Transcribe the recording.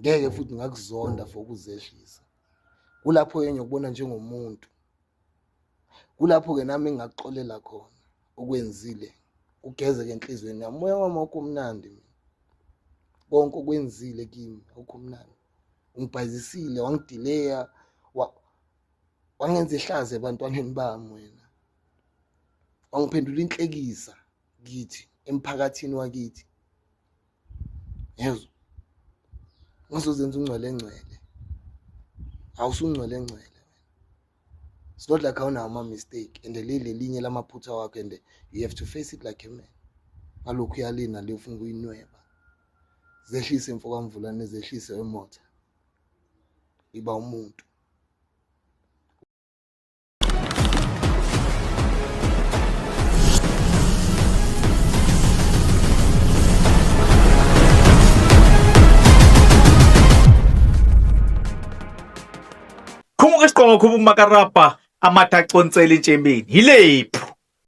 ngeke futhi ngakuzonda for ukuzehlisa. Kulapho ke ngiyokubona njengomuntu, kulapho ke nami engakuxolela khona okwenzile, ugeze ke enhlizweni yami. Moya wami awukho mnandi mina, konke okwenzile kimi awukho mnandi. Ungibhayizisile, wangidileya, wangenza ihlazo ebantwaneni bami wena, wangiphendula inhlekisa kithi emphakathini wakithi. Yezwa, ngizozenza ungcwele ngcwele, awusungcwele ngcwele wena. It's not like awunawo ama-mistake and lelinye lamaphutha wakho and you have to face it like a man. Ngalokhu uyalina le ufuna ukuyinweba, zehlise imfokamvulane, zehlise emotha, iba umuntu. Khumuka isiqongo khuba uMakarapa amatha aconsela entshembeni. Yilephi?